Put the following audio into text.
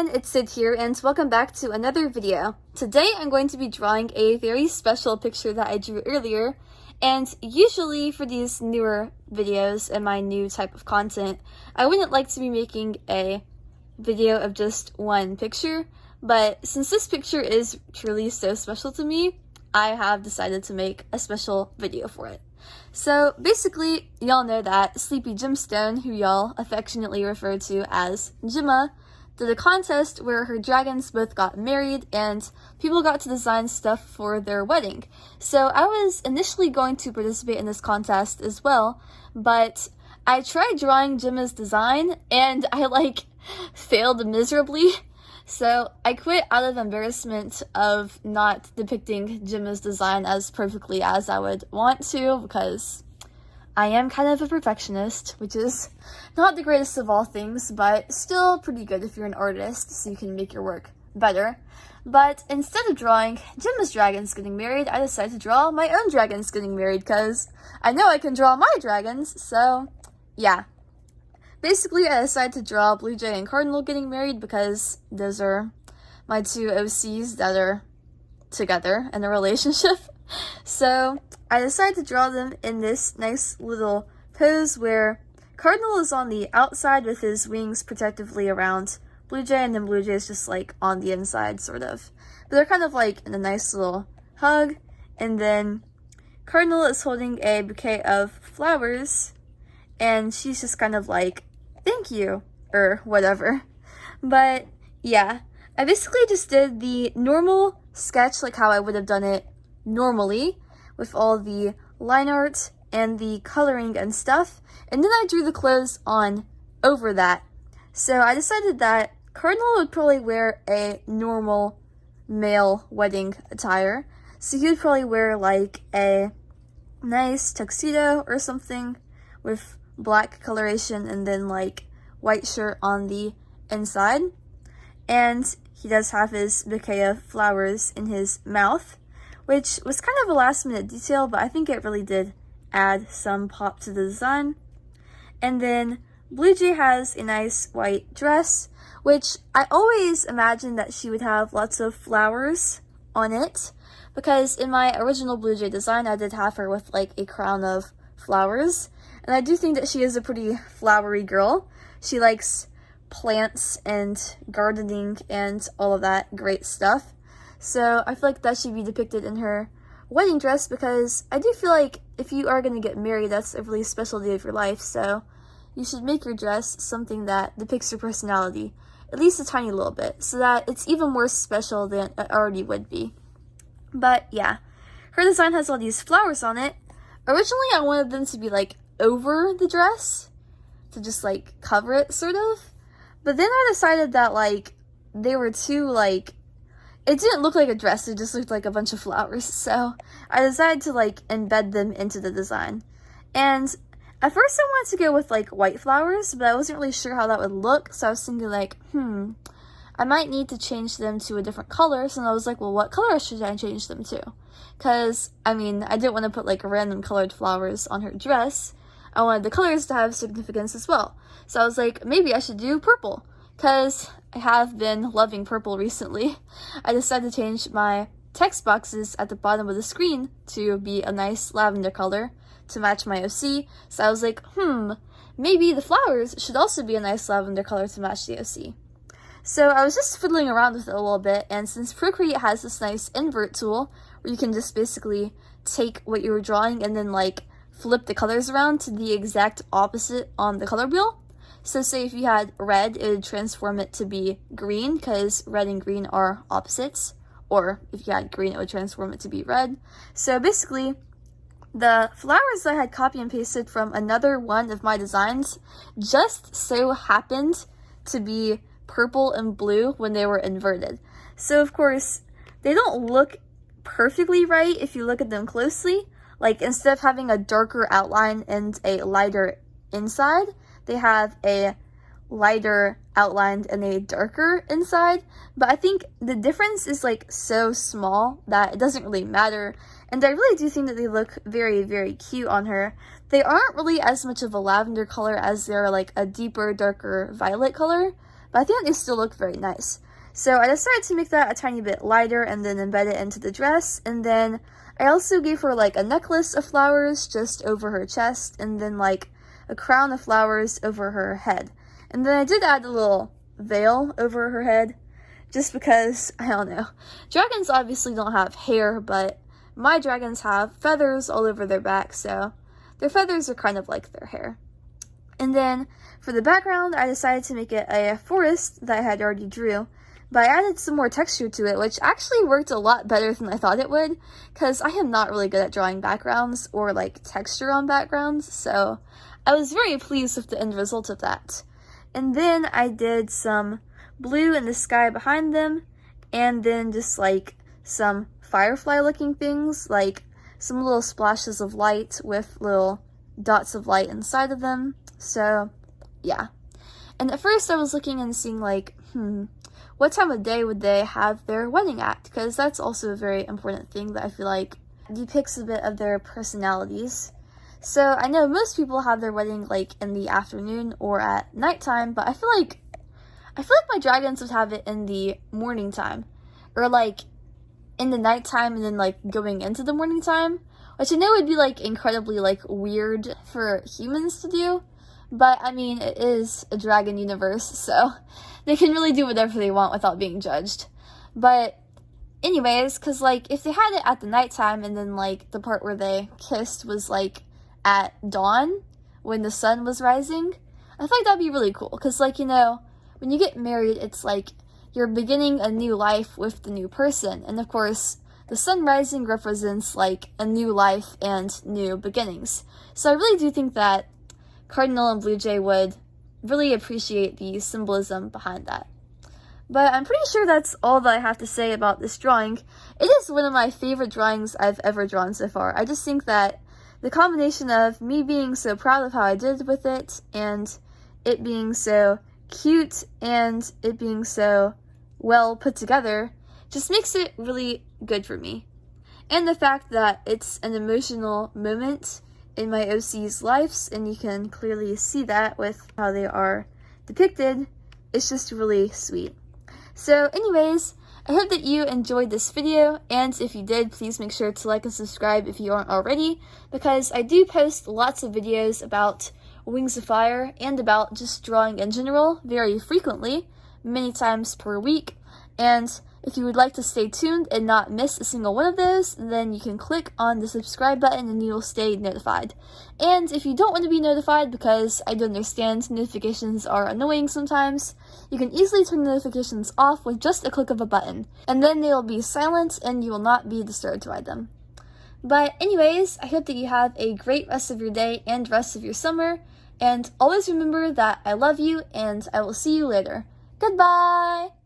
It's Sid here, and welcome back to another video. Today I'm going to be drawing a very special picture that I drew earlier, and usually for these newer videos and my new type of content, I wouldn't like to be making a video of just one picture, but since this picture is truly so special to me, I have decided to make a special video for it. So basically, y'all know that Sleepy Gemstone, who y'all affectionately refer to as Gemma, did a contest where her dragons both got married and people got to design stuff for their wedding. So I was initially going to participate in this contest as well, but I tried drawing Gemma's design and I failed miserably. So I quit out of embarrassment of not depicting Gemma's design as perfectly as I would want to, because I am kind of a perfectionist, which is not the greatest of all things, but still pretty good if you're an artist, so you can make your work better. But instead of drawing Gemma's dragons getting married, I decided to draw my own dragons getting married, because I know I can draw my dragons, so yeah. Basically, I decided to draw Bluejay and Cardinal getting married because those are my two OCs that are together in a relationship. So I decided to draw them in this nice little pose where Cardinal is on the outside with his wings protectively around Bluejay, and then Bluejay is just on the inside, sort of. But they're kind of in a nice little hug, and then Cardinal is holding a bouquet of flowers, and she's just kind of thank you, or whatever. But yeah, I basically just did the normal sketch how I would have done it normally, with all the line art and the coloring and stuff, and then I drew the clothes on over that. So I decided that Cardinal would probably wear a normal male wedding attire, so he would probably wear a nice tuxedo or something with black coloration and then white shirt on the inside, and he does have his bouquet of flowers in his mouth, which was kind of a last minute detail, but I think it really did add some pop to the design. And then Bluejay has a nice white dress, which I always imagined that she would have lots of flowers on it, because in my original Bluejay design I did have her with a crown of flowers, and I do think that she is a pretty flowery girl. She likes plants and gardening and all of that great stuff. So I feel that should be depicted in her wedding dress, because I do feel if you are going to get married, that's a really special day of your life, so you should make your dress something that depicts your personality, at least a tiny little bit, so that it's even more special than it already would be. But yeah, her design has all these flowers on it. Originally I wanted them to be over the dress, to just cover it, sort of, but then I decided that they were too it didn't look like a dress, it just looked like a bunch of flowers, so I decided to embed them into the design. And at first I wanted to go with white flowers, but I wasn't really sure how that would look, so I was thinking I might need to change them to a different color, so I was well, what color should I change them to? Because, I didn't want to put random colored flowers on her dress. I wanted the colors to have significance as well. So I was maybe I should do purple, because I have been loving purple recently. I decided to change my text boxes at the bottom of the screen to be a nice lavender color to match my OC. So I was maybe the flowers should also be a nice lavender color to match the OC. So I was just fiddling around with it a little bit, and since Procreate has this nice invert tool where you can just basically take what you were drawing and then flip the colors around to the exact opposite on the color wheel. So say if you had red, it would transform it to be green, because red and green are opposites. Or if you had green, it would transform it to be red. So basically, the flowers I had copy and pasted from another one of my designs just so happened to be purple and blue when they were inverted. So of course, they don't look perfectly right if you look at them closely. Instead of having a darker outline and a lighter inside, they have a lighter outline and a darker inside, but I think the difference is so small that it doesn't really matter, and I really do think that they look very, very cute on her. They aren't really as much of a lavender color as they're a deeper, darker violet color, but I think they still look very nice. So I decided to make that a tiny bit lighter and then embed it into the dress, and then I also gave her like a necklace of flowers just over her chest, and then like a crown of flowers over her head. And then I did add a little veil over her head, just because, I don't know. Dragons obviously don't have hair, but my dragons have feathers all over their back, so their feathers are kind of like their hair. And then for the background, I decided to make it a forest that I had already drew, but I added some more texture to it, which actually worked a lot better than I thought it would, because I am not really good at drawing backgrounds or like texture on backgrounds, so I was very pleased with the end result of that. And then I did some blue in the sky behind them, and then just like some firefly looking things, like some little splashes of light with little dots of light inside of them. So yeah. And at first I was looking and seeing like, what time of day would they have their wedding at? Because that's also a very important thing that I feel like depicts a bit of their personalities. So I know most people have their wedding like in the afternoon or at nighttime, but I feel like my dragons would have it in the morning time, or like in the nighttime and then like going into the morning time, which I know would be like incredibly like weird for humans to do, but I mean, it is a dragon universe, so they can really do whatever they want without being judged. But anyways, because like if they had it at the nighttime and then like the part where they kissed was like at dawn when the sun was rising, I feel like that'd be really cool, because like, you know, when you get married, it's like you're beginning a new life with the new person, and of course the sun rising represents like a new life and new beginnings. So I really do think that Cardinal and Bluejay would really appreciate the symbolism behind that. But I'm pretty sure that's all that I have to say about this drawing. It is one of my favorite drawings I've ever drawn so far. I just think that the combination of me being so proud of how I did with it, and it being so cute, and it being so well put together, just makes it really good for me. And the fact that it's an emotional moment in my OC's lives, and you can clearly see that with how they are depicted, it's just really sweet. So anyways, I hope that you enjoyed this video, and if you did, please make sure to like and subscribe if you aren't already, because I do post lots of videos about Wings of Fire and about just drawing in general very frequently, many times per week. And if you would like to stay tuned and not miss a single one of those, then you can click on the subscribe button and you will stay notified. And if you don't want to be notified, because I do understand notifications are annoying sometimes, you can easily turn notifications off with just a click of a button, and then they will be silent and you will not be disturbed by them. But anyways, I hope that you have a great rest of your day and rest of your summer, and always remember that I love you and I will see you later. Goodbye!